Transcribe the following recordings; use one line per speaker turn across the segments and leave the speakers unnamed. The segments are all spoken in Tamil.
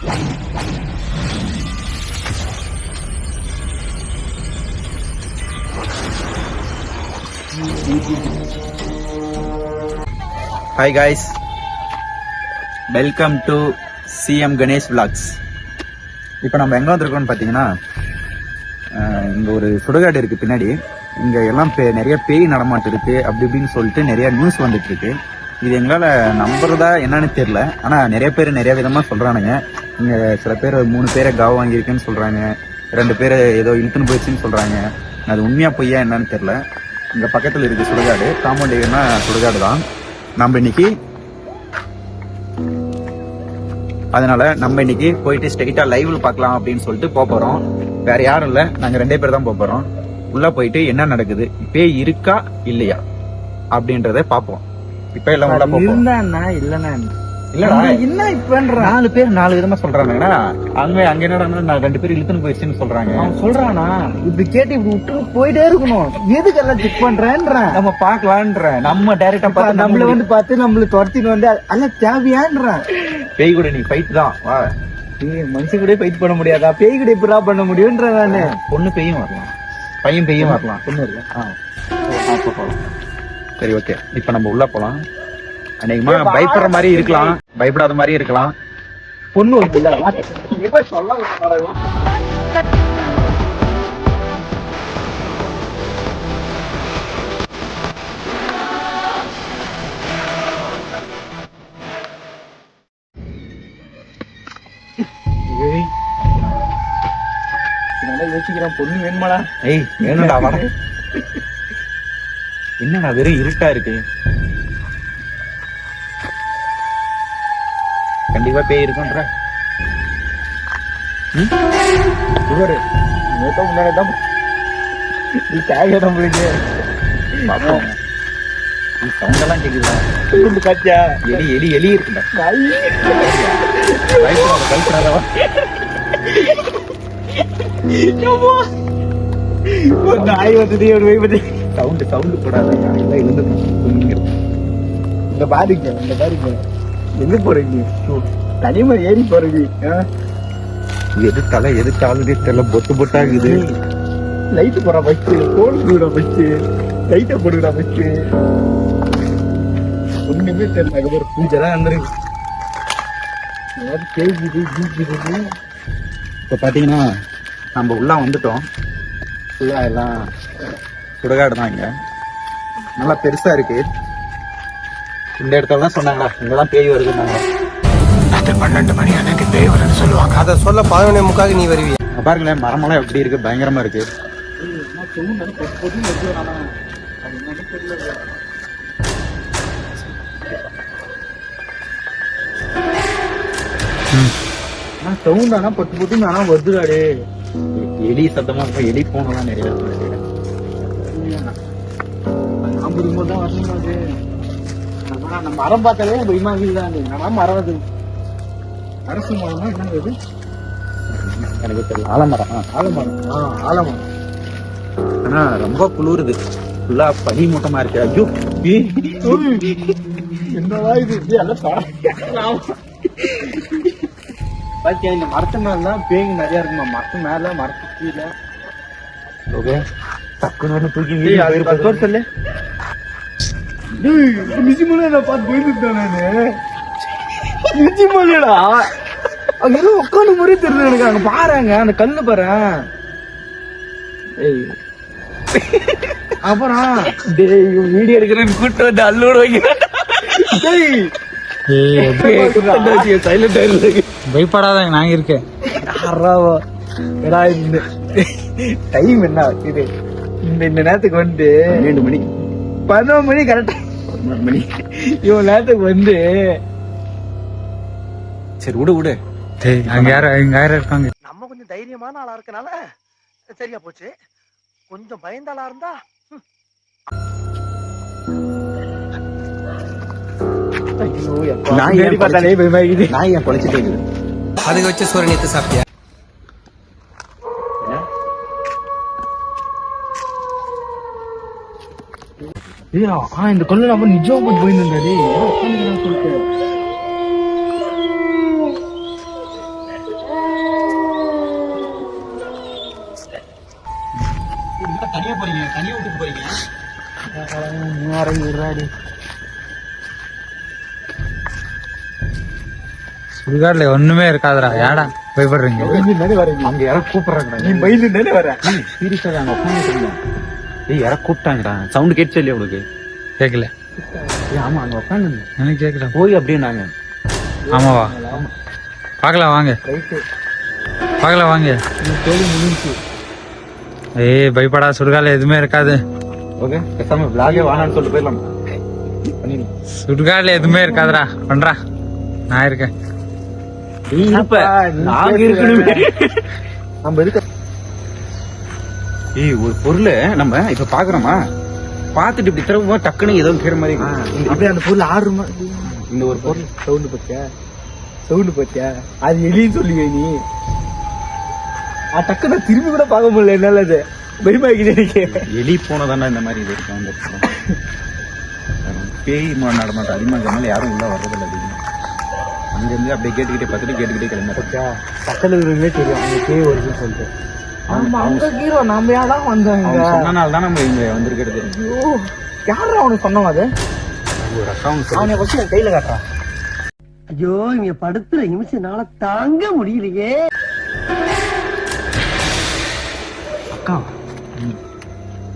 Hi guys, welcome to CM Ganesh vlogs. இப்போ நம்ம எங்கே வந்திருக்கோம்னு பார்த்தீங்கன்னா, இங்கே ஒரு சுடுகாடு இருக்குது பின்னாடி. இங்கே எல்லாம் நிறைய பேய் நடமாட்டம் இருக்குது அப்படி இப்படின்னு சொல்லிட்டு நிறைய நியூஸ் வந்துட்டு இருக்கு. இது எங்களால் நம்புறதா என்னன்னு தெரியல. ஆனால் நிறைய பேர் நிறைய விதமாக சொல்கிறானுங்க. இங்கே சில பேர் 3 பேரை காவு வாங்கியிருக்குன்னு சொல்கிறாங்க, 2 பேர் ஏதோ இழுத்துன்னு போயிடுச்சுன்னு சொல்கிறாங்க. அது உண்மையாக பொய்யா என்னன்னு தெரியல. இங்கே பக்கத்தில் இருக்குது சுடுகாடு, காம்பவுண்ட் ஏரியா சுடுகாடு தான். நம்ம இன்னைக்கு போயிட்டு ஸ்ட்ரெயிட்டா லைவ்ல பார்க்கலாம் அப்படின்னு சொல்லிட்டு போறோம். வேற யாரும் இல்ல, நாங்க 2 பேர் தான் போறோம். உள்ள போயிட்டு என்ன நடக்குது, பேய் இருக்கா இல்லையா அப்படின்றத பாப்போம். இப்ப எல்லாம் உள்ள போறோம். இல்லடா, என்ன இப்பன்ற 4 பேர் 4 விதமா சொல்றாங்க. அங்க என்னடா 2 பேர் இழுத்துன்னு போயிடுச்சுன்னு சொல்றாங்க. அவன் சொல்றானா இப்படி கேட்டு இப்படி விட்டு போயிட்டே இருக்கணும். எதுக்கெல்லாம் செக் பண்றேன்ற நம்ம பாக்கலான்ற. நம்ம டைரக்டா பார்த்து நம்மள வந்து பார்த்து நம்மள துரத்திட்டு வந்து எல்லாம் தேவையான்ற. பேய் கூட நீ ஃபைட் தான் வா. மனுஷன் கூட ஃபைட் பண்ண முடியாதா? பேய் கூட இப்படா பண்ண முடியும்ன்ற. நானு பொண்ணு பேயும் வரலாம், பையன் பேயும் வரலாம். பொண்ணு இல்ல. சரி, ஓகே. இப்ப நம்ம உள்ள போலாம். அன்னைக்குமா பயப்படுற மாதிரி இருக்கலாம், பயப்படாத மாதிரி இருக்கலாம். பொண்ணு ஒரு யோசிக்கிறேன். பொண்ணு வேணுமாடா? ஏய் வேணும்டா, வர. என்னடா வெறும் இருட்டா இருக்கு. கண்டிப்பா பேய் இருக்குன்ற. முன்னாடிதான் சவுண்டெல்லாம் கேக்குதா? காட்சியா எலி எலி எலி இருக்குடா. கல்பனாதவா நாய் வந்து சவுண்ட் போடாத. இந்த பாருங்க, இந்த பாருங்க. எங்க போறீங்க? தனிமை ஏறி போறீங்க. எது தலை எது காலடி தெரியல, பொட்டு பொட்டாகுது. லைட் போற பச்சு, போடுடா பச்சு, லைட்ட போடுடா பச்சு. ஒண்ணுமே தெரியல. ஒரு பூஜைலாம் வந்துருக்கு. இப்ப பாத்தீங்கன்னா நம்ம உள்ள வந்துட்டோம். ஃபுல்லா எல்லாம் சுடுகாடு தான். இங்க நல்லா பெருசா இருக்கு. இந்த இடத்துல தான் சொன்னாங்களா இங்கதான் பேய் வருதுன்னாங்க. 12 மணி அன்னைக்கு பேய் வருதுன்னு சொல்லுவாங்க. அதை சொல்ல 11:45 நீ வருவீங்க. பாருங்களேன், மரமெல்லாம் எப்படி இருக்கு, பயங்கரமா இருக்கு. சவுண்ட் ஆனா பொட்டு பொட்டு ஆனா வருதுடாடே. எலி சத்தமா இருக்கும். எலி போனதான் நிறைய தான் வரணும். நம்ம மரம் பார்த்தாலே பயமா இருக்குதான். மரம் அது அரசு மரம்னா என்னது எனக்கு தெரியல. ஆலமரம். ஆலமரம். ஆனா ரொம்ப குளிருது. ஃபுல்லா பனி மூட்டமா இருக்கு. ஐயோ என்னவா இது? பாத்தியா, இந்த மரத்து மேலதான் பேய் நிறைய இருக்குமா. மரத்து மேல, மரத்து கீழே. ஓகே, டக்குன்னு தூக்கி சொல்லு. நிஜமலே நான் பார்த்து போயிருந்தேன். நானு நிஜமலேடா அங்க ஏதோ உட்காந்து முறை தெரியுது எனக்கு. அங்க பாருங்க, அந்த கல்லு பாரு. அப்புறம் வீடியோ எடுக்கிறேன்னு கூட்டு வந்து அல்லோட வைக்கிறேன். பயப்படாத, நான் இருக்கேன். டைம் என்ன இது? இந்த நேரத்துக்கு வந்து 2 மணி 11 மணி கரெக்டா. 11 மணி இவன் நேரத்துக்கு வந்து. சரி விடு. அங்க யாரும் இருக்காங்க. நம்ம கொஞ்சம் தைரியமான ஆளா இருக்கனால சரியா போச்சு. கொஞ்சம் பயந்த ஆளா இருந்தா நாய் என் பொழைச்சிட்டு இருக்குது. அதுக்கு வச்சு சோறு நேத்து சாப்பிட்டியா? இந்த கொள்ள நம்ம நிஜம் போயிருந்தாரு.
இறங்கி விடுறாடி.
சுடுகாடுல ஒண்ணுமே இருக்காதுடா. ஏடா பயப்படுறீங்க?
அங்க யாரோ கூப்பிடுறாங்கடா.
நீ பயந்து தானே வர?
சீரியஸா அங்க உட்காந்துருந்தேன். ஏய் யாரோ கூப்பிட்டாங்கடா. சவுண்ட் கேட்டுச்சு இல்லையா உனக்கு?
கேக்கல.
ஆமா அங்க உட்காந்து
எனக்கு கேக்குதா?
போய் அப்படின்னாங்க.
ஆமாவா? பாக்கலாம் வாங்க, பாக்கலாம் வாங்க. ஏய் பயப்படா, சுடுகாடுல எதுவுமே இருக்காது.
ஓகே பேசாம விளாகே வானான்னு சொல்லிட்டு போயிடலாம்.
சுடுகாடுல எதுவுமே இருக்காதுடா. பண்றா, நான் இருக்கேன்.
நீ இருப்ப, நாங்க இருக்கணுமே.
நம்ம இருக்க.
ஏய் ஒரு பொருளை நம்ம இப்ப பாக்குறோமா, பாத்துட்டு இப்படி திரும்ப டக்குன்னு ஏதோ கேற மாதிரி
அப்படியே அந்த பொருள் ஆடுற
இந்த ஒரு பொருள்
சவுண்டு பத்தியா அது எலின்னு சொல்லுவீங்க நீ. டக்கு நான் திரும்பி கூட பார்க்க முடியல. என்னால அது பயமாக்கிட்டே.
எலி போனதானே இந்த மாதிரி இது இருக்கும். அந்த பேய் நடமாட்டம் அதிகமா இருக்கனால யாரும் உள்ள வர்றதில்ல அதிகமா. அங்க இருந்து அப்படியே கேட்டுக்கிட்டே கிளம்பிட்டா
பக்கத்துல இருக்கிறவங்களே தெரியும் அங்க பேய் வருதுன்னு சொல்லிட்டு. அங்க ஹீரோ நம்ம யாரும் வந்தாங்க.
சொன்னனால தான் நம்ம இங்க வந்திருக்கிறது.
யாரும் அவனுக்கு சொன்னோம் அது
ஒரு அக்கௌண்ட்
அவனை வச்சு என் கையில காட்டுறான். ஐயோ இங்க படுத்துற நிமிஷம்னால தாங்க முடியலையே. அக்கா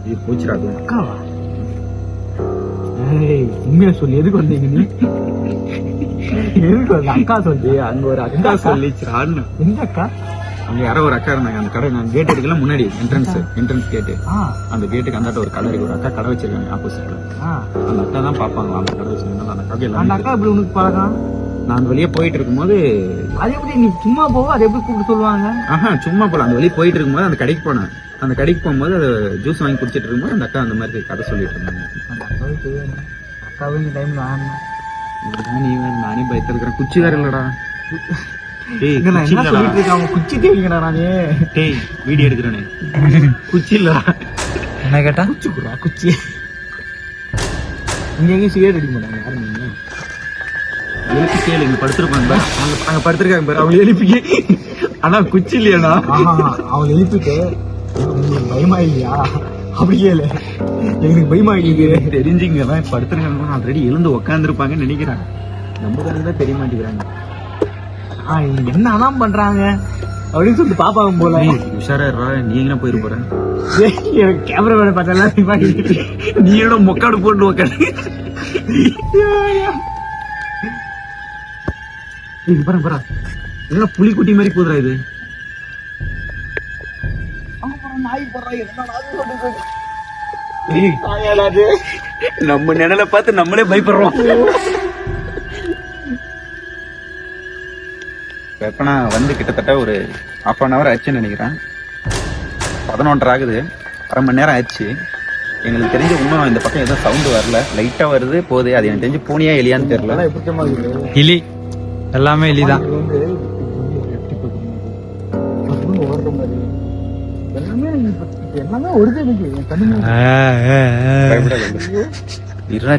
இது போச்சுடாது.
அக்காவா? உண்மையா சொல்லி எதுக்கு வந்தீங்க நீ? எதுக்கு வந்த? அக்கா சொல்லி அங்க ஒரு அக்கா
சொல்லிச்சுடான்னு.
எந்த அக்கா?
அங்க யாரோ ஒரு அக்கா இருந்தாங்க. அந்த கடை நான் கேட் எடுக்கலாம் முன்னாடி என்ட்ரன்ஸ் கேட்டு. அந்த கேட்டுக்கு அந்தாட்ட ஒரு கடை இருக்கு. ஒரு அக்கா கடை வச்சிருக்காங்க ஆப்போசிட்ல. அந்த அக்கா தான் பாப்பாங்களா அந்த கடை வச்சிருக்காங்க. அந்த அக்கா
அந்த அக்கா எப்படி உனக்கு பழக்கம்?
நான் வெளியே போயிட்டு இருக்கும்போது
அது எப்படி நீ சும்மா போவ அது எப்படி கூப்பிட்டு சொல்லுவாங்க?
சும்மா போல அந்த வெளியே போயிட்டு இருக்கும்போது அந்த கடைக்கு போனேன். அந்த கடைக்கு போகும்போது அது ஜூஸ் வாங்கி குடிச்சிட்டு இருக்கும்போது அந்த அக்கா அந்த மாதிரி கதை சொல்லிட்டு இருந்தாங்க.
அந்த அக்காவே இந்த டைம்ல
நானே பயத்திருக்கிறேன். குச்சி வேற இல்லடா.
குச்சி தேடிங்கடா நானே.
டேய் வீடியோ எடுக்கிறேனே. குச்சி இல்லடா.
என்ன கேட்டா?
குச்சி குடுறா குச்சி. இங்க எங்கேயும் சிகரெட் அடிக்க மாட்டாங்க யாரும். நீங்க
எழுப்பி கேளு. இங்க படுத்திருப்பாங்க. அங்க படுத்திருக்காங்க பாரு. அவங்க எழுப்பி ஆனா குச்சி இல்லையாடா.
அவங்க எழுப்பிட்டு உங்களுக்கு பயமா இல்லையா அப்படி கேளு. எனக்கு பயமா இல்லையே
தெரிஞ்சுங்கதான் படுத்திருக்காங்க. ஆல்ரெடி எழுந்து உட்காந்துருப்பாங்கன்னு நினைக்கிறாங்க. நம்ம தான் தெரிய மாட்டேங்கிறாங்க.
என்ன அதான் பண்றாங்க அப்படின்னு சொல்லிட்டு பாப்பாங்க போல.
உஷாரா நீ எங்க போயிரு போற?
எனக்கு கேமரா வேலை பார்த்தா
நீயோட மொக்காடு போட்டு உக்காடு. பாரு என்ன புலிக்குட்டி மாதிரி போதுரா இது. நம்ம நிழலை பார்த்து நம்மளே பயப்படுறோம். இப்ப நான் வந்து கிட்டத்தட்ட ஒரு 1/2 hour ஆச்சுன்னு நினைக்கிறேன். 11:30 ஆகுது. அரை மணி நேரம் ஆச்சு. எங்களுக்கு தெரிஞ்ச இன்னும் இந்த பக்கம் எதுவும் சவுண்ட் வரல. லைட்டா வருது போகுது. அது எனக்கு தெரிஞ்சு பூனியா எலியான்னு தெரியல.
இலி எல்லாமே இலிதான்.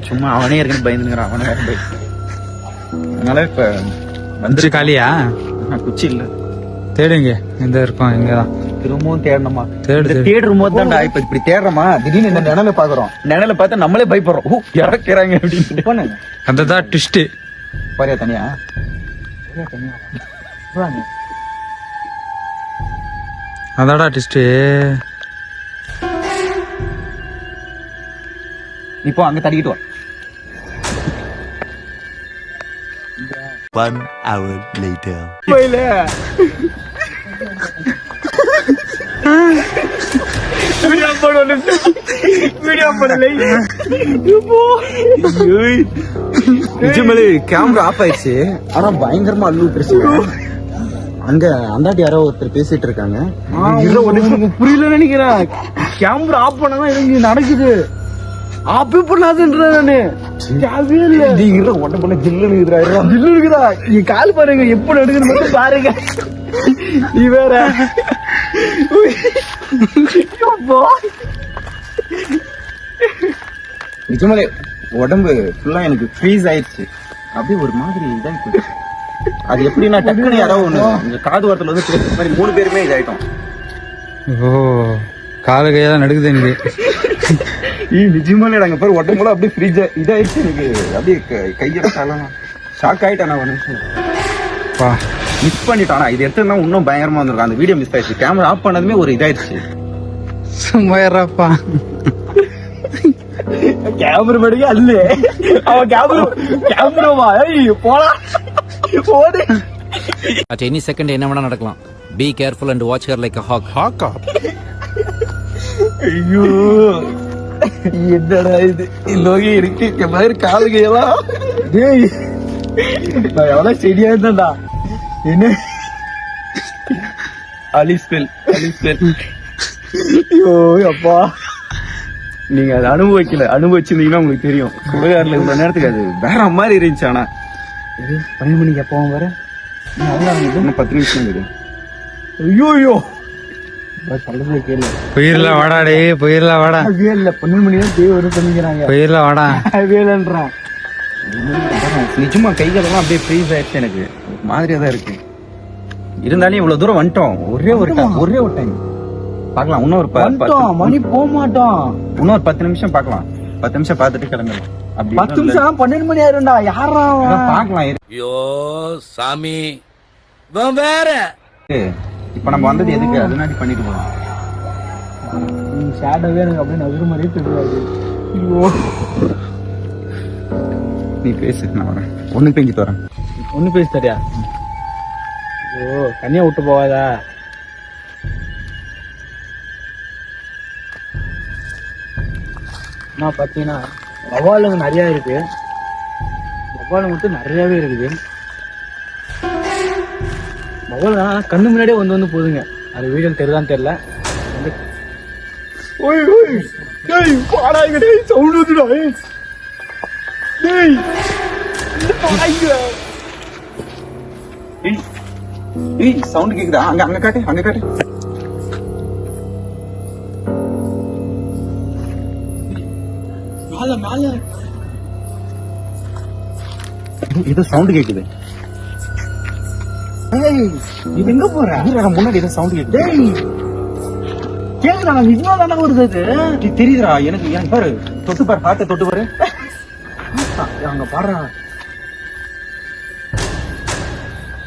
சும்மா அவனே இருக்குன்னு பயந்துங்கிறான். அவனே அதனால இப்ப
வந்து காலியா?
குச்சி இல்ல.
தேடுங்க. எந்த இருக்கும்? இங்கதான்
திரும்பவும் தேடணுமா?
தேடும்
போது தான்டா இப்ப இப்படி தேடுறோமா, திடீர்னு இந்த நிழலை பாக்குறோம். நிழலை பார்த்தா நம்மளே பயப்படுறோம். இறக்குறாங்க அப்படின்னு.
அந்ததான் ட்விஸ்ட்.
பாரியா தனியா
அதாடா ட்விஸ்ட்.
இப்போ அங்க தடிக்கிட்டு வா.
1 hour later.
கேமரா ஆஃப் ஆயிடுச்சு. ஆனா பயங்கரமா அள்ளு பிரச்சனை. அங்க அந்தாட்டி யாரோ ஒருத்தர் பேசிட்டு இருக்காங்க.
புரியல நினைக்கிறேன். கேமரா ஆஃப் பண்ணதான் எனக்கு நடக்குது. ஆப்பே பண்ணாதுன்ற நானு
உடம்புல ஜில்லு
இருக்குதா. நீ கால் பாருங்க எப்படி எடுக்கணும் மட்டும் பாருங்க. நீ வேற
நிஜமாலே உடம்பு ஃபுல்லா எனக்கு ஃப்ரீஸ் ஆயிடுச்சு. அப்படியே ஒரு மாதிரி இதாயிட்டு. அது எப்படின்னா டக்குன்னு யாரோ ஒண்ணு காது வாரத்துல வந்து பேசுற மாதிரி 3 பேருமே இதாயிட்டோம்.
ஓ கால கையெல்லாம் நடுக்குது எனக்கு.
நிஜமாலே நாங்க பேர் உடம்பு போல அப்படியே ஃப்ரிட்ஜ் இதாயிடுச்சு எனக்கு. அப்படியே கையில காலம் ஷாக் ஆயிட்டேன் நான் ஒரு நிமிஷம்.
பா
மிஸ் பண்ணிட்டானா, இது எடுத்துனா இன்னும் பயங்கரமா வந்திருக்கும். அந்த வீடியோ மிஸ் ஆயிடுச்சு. கேமரா ஆஃப் பண்ணதுமே ஒரு இதாயிடுச்சு.
சும்மா இருப்பா.
கேமரா மேடுங்க அல்ல அவன் கேமராவா போடா போடு.
At any second என்ன வேணா நடக்கலாம். Be careful and watch her like a hawk. Hawk?
ஐயோ என்னடா இது லோகி இருக்கு மாதிரி காலுகையெல்லாம். டேய் நான் எவ்வளவு செடியா இருந்தேன்டா. என்ன
அலிஸ்பெல்.
ஐயோ அப்பா
நீங்க அதை அனுபவிச்சிருந்தீங்கன்னா உங்களுக்கு தெரியும். சுடுகாடுல இவ்வளவு நேரத்துக்கு அது வேற மாதிரி இருந்துச்சு. ஆனா
12 மணிக்கு எப்போ வர
இன்னும் 10 நிமிஷம் இருக்குது.
ஐயோ சொல்றது கேளு.
போயிடலாம் வாடா டே, போயிடலாம் வாடா.
இல்ல 12 மணி தான் தேவை வரும் சொல்லிக்கிறாங்க.
போயிடலாம் வாடா.
வேலைன்றான்.
நிஜமா கைகளெல்லாம் அப்படியே ஃப்ரீஸ் ஆயிடுச்சு. எனக்கு மாதிரியா தான் இருக்கு. இருந்தாலும் இவ்வளவு தூரம் வந்துட்டோம். ஒரே ஒரு டைம் பாக்கலாம். இன்னும்
மணி போக மாட்டோம்.
இன்னொரு 10 நிமிஷம் பாக்கலாம். 10 நிமிஷம் பார்த்துட்டு கிளம்பிடலாம். அப்படி
10 நிமிஷம் 12 மணி ஆயிரும்டா. யாரா
பாக்கலாம்.
ஐயோ சாமி வேற.
இப்ப நம்ம வந்தது எதுக்கு? அதனாடி பண்ணிட்டு போறோம்.
நீ ஷேடோவே எனக்கு அப்படியே நகுறு மாதிரியே தெரியாது. ஐயோ
நீ பேசு, நான் வரேன். ஒண்ணு பெஞ்சிட்டு வரேன்.
ஒண்ணு பேச தெரியா? ஐயோ தனியா விட்டு போவாதா? நான் பாத்தீங்கன்னா வவ்வாலுங்க நிறைய இருக்கு. வவ்வாலு மட்டும் நிறையவே இருக்குது. வவ்வாலு கண்ணு முன்னாடியே வந்து போகுதுங்க. அது வீடியோ தெரியுதான்னு தெரியல.
சவுண்ட் கேக்குதா? அங்க காட்டு.
மேல
ஏதோ சவுண்ட் கேக்குது.
இது எங்க போற?
முன்னாடி ஏதோ சவுண்ட் கேக்குது.
கேக்குறா நிஜமா தானே வருது அது.
தெரியுதுடா எனக்கு பாரு. தொட்டு பாரு, ஹார்ட்ட தொட்டு பாரு.
அங்க பாடுறா.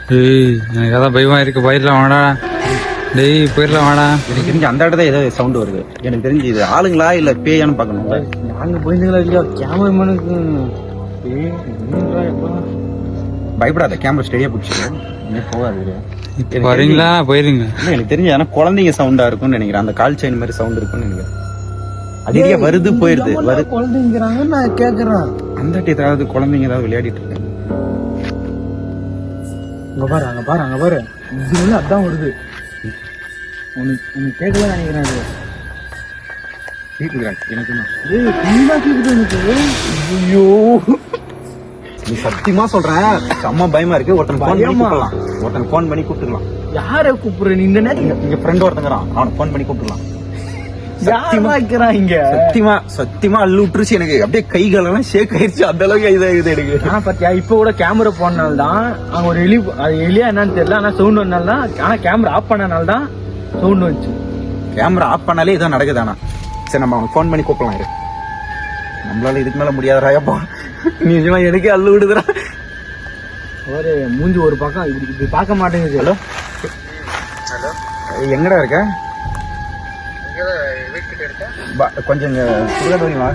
டேய் எனக்கு அதான் பயமா இருக்கு. போயிடலாம் வாடா டேய், போயிடலாம் வாடா.
எனக்கு தெரிஞ்சு அந்த இடத்துல ஏதோ சவுண்ட் வருது. எனக்கு தெரிஞ்சு இது ஆளுங்களா இல்ல பேயான்னு பாக்கணும்.
நாங்க போயிருந்தீங்களா இல்லையா? கேமராமேனுக்கு
பயப்படாத, கேமரா ஸ்டெடியா பிடிச்சிடும். போகாது.
இப்ப வரீங்களா போயிருங்க.
இல்ல எனக்கு தெரிஞ்சு ஆனா குழந்தைங்க சவுண்டா இருக்கும்னு நினைக்கிறேன். அந்த கால் செயின் மாதிரி சவுண்ட் இருக்கும்னு நினைக்கிறேன். அதிகமா வருது போயிருது.
குழந்தைங்கிறாங்க நான் கேக்குறேன்.
அந்த ஏதாவது குழந்தைங்க ஏதாவது விளையாடிட்டு இருக்காங்க.
அங்க பாரு இது அதான் வருது. உனக்கு கேட்கல நினைக்கிறேன். அது
கேக்குதுடா எனக்கு.
ஐயோ
நீ சத்தியமா சொல்றேன், செம்ம பயமா இருக்கு. ஒருத்தன் போன் பண்ணி கூப்பிட்டுக்கலாம்.
யார கூப்பிடுற நீ இந்த நேரம்?
இங்க ஃப்ரெண்ட் ஒருத்தங்கிறான், அவனை போன் பண்ணி கூப்பிட்டுலாம். சத்தியமா அள்ளு விட்டுருச்சு. எனக்கு அப்படியே கைகளெல்லாம் ஷேக் ஆயிடுச்சு. அந்த அளவுக்கு இதாகுது எனக்கு.
பாத்தியா இப்ப கூட கேமரா போனால்தான் அங்க ஒரு எலியா என்னன்னு தெரியல. ஆனா சவுண்ட் வந்தால்தான். ஆனா கேமரா ஆஃப் பண்ணனால்தான் சவுண்ட் வந்துச்சு.
கேமரா ஆஃப் பண்ணாலே இதான் நடக்குது. ஆனா சரி நம்ம அவனுக்கு போன் பண்ணி கூப்பிடலாம். இரு, நம்மளால இதுக்கு மேல முடியாதராயப்பா. நீ நிஜமா எனக்கே அள்ளு விடுதுடா.
ஒரு மூஞ்சி ஒரு பக்கம் இப்படி பார்க்க மாட்டேங்குது.
ஹலோ எங்கடா இருக்க? கொஞ்சம் இங்க சுடுகாடு வரீங்களா?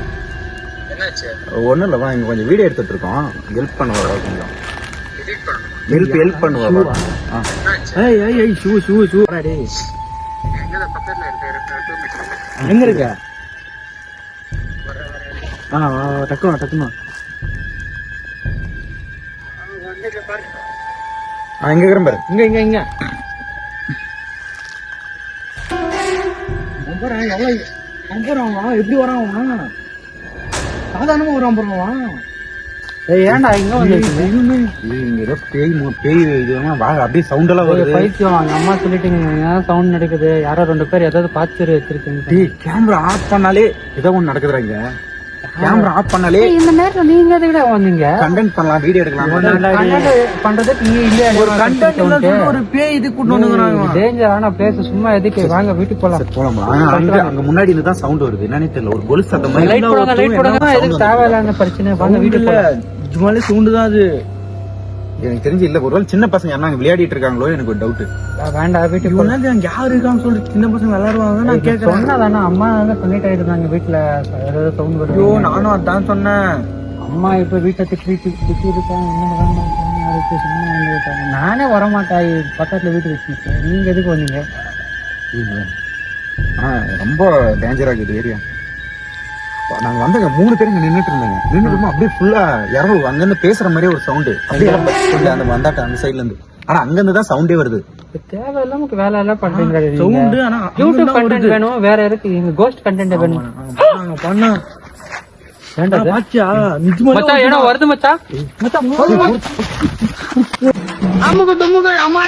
ஒண்ணும் இல்ல, இங்க கொஞ்சம் வீடியோ எடுத்துட்டு இருக்கோம். ஹெல்ப் பண்ணுவா கொஞ்சம். ஹெல்ப் பண்ணுவா.
எங்க இருக்க? டக்குமா
எங்க இருக்கிற பாரு.
இங்க எப்படி வரான்? சாதாரணமா வரான் போறான். ஏன்டா இங்க வந்து
ஏதோ பேய் இதெல்லாம் அப்படியே சவுண்ட் எல்லாம் வருது.
பைத்தியம். எங்க அம்மா சொல்லிட்டீங்க சவுண்ட் நடக்குது. யாரோ 2 பேர் ஏதாவது பாத்து வச்சிருக்கீங்க.
கேமரா ஆஃப் பண்ணாலே ஏதோ ஒண்ணு நடக்குதுடா இங்க. கேமரா ஆஃப் பண்ணாலே
இந்த நேரத்துல நீங்க எதுக்கிட்ட வந்தீங்க
கண்டென்ட் பண்ணலாம், வீடியோ எடுக்கலாம்.
பண்றதுக்கு நீ இல்ல
ஒரு கண்டென்ட் ஒரு பேய் இது கூட்டு வந்துங்கறாங்க.
டேஞ்சரான பிளேஸ் சும்மா எதுக்கு வாங்க வீட்டுக்கு போலாம்.
போலாமா? அங்க முன்னாடி இருந்து தான் சவுண்ட் வருது, என்னன்னே தெரியல. ஒரு கொலுசு சத்தம் மாதிரி.
லைட் போடுங்க எதுக்கு தேவையில்லாத பிரச்சனை, வாங்க வீட்டுக்கு போலாம்.
இதுமாலே சவுண்ட் தான் அது.
எனக்கு தெரிஞ்சு இல்ல, ஒருவேளை சின்ன பசங்க யாரா விளையாடிட்டு இருக்காங்களோ எனக்கு ஒரு டவுட்.
வேண்டாம் வீட்டுக்கு போலாம்.
இவங்க அங்க யாரு இருக்கான்னு சொல்லி சின்ன பசங்க விளையாடுவாங்க. நான் கேட்கறேன்.
சொன்னதானே அம்மா தான் சொல்லிட்டே இருந்தாங்க வீட்டுல ஏதாவது சவுண்ட் வருது.
ஐயோ நானும் அதான் சொன்னேன்.
அம்மா இப்ப வீட்டை திட்டி இருக்காங்க, என்ன இருக்கு சும்மா இருக்காங்க. நானே வரமாட்டாய் பக்கத்துல வீட்டு வச்சுருக்கேன், நீங்க எதுக்கு வந்தீங்க?
ரொம்ப டேஞ்சரா இருக்குது ஏரியா. நாங்க வந்தங்க 3 பேர் இங்க நின்னுட்டு இருந்தாங்க. நின்னுட்டு அப்படியே ஃபுல்லா யாரோ அங்க இருந்து பேசுற மாதிரியே ஒரு சவுண்ட் அப்படியே அந்த வந்தாட்ட அந்த சைடுல இருந்து. ஆனா அங்க இருந்து தான் சவுண்டே வருது.
தேவையில்லாம நமக்கு வேலை எல்லாம் பண்றீங்க.
சவுண்ட் ஆனா
யூடியூப் கண்டென்ட் வேணும், வேற இருக்கு இங்க கோஸ்ட் கண்டென்ட் வேணும்.
பண்ண
வேண்டாம்
பாத்தியா நிஜமா
மச்சான் ஏனோ வருது மச்சான்.
அம்மா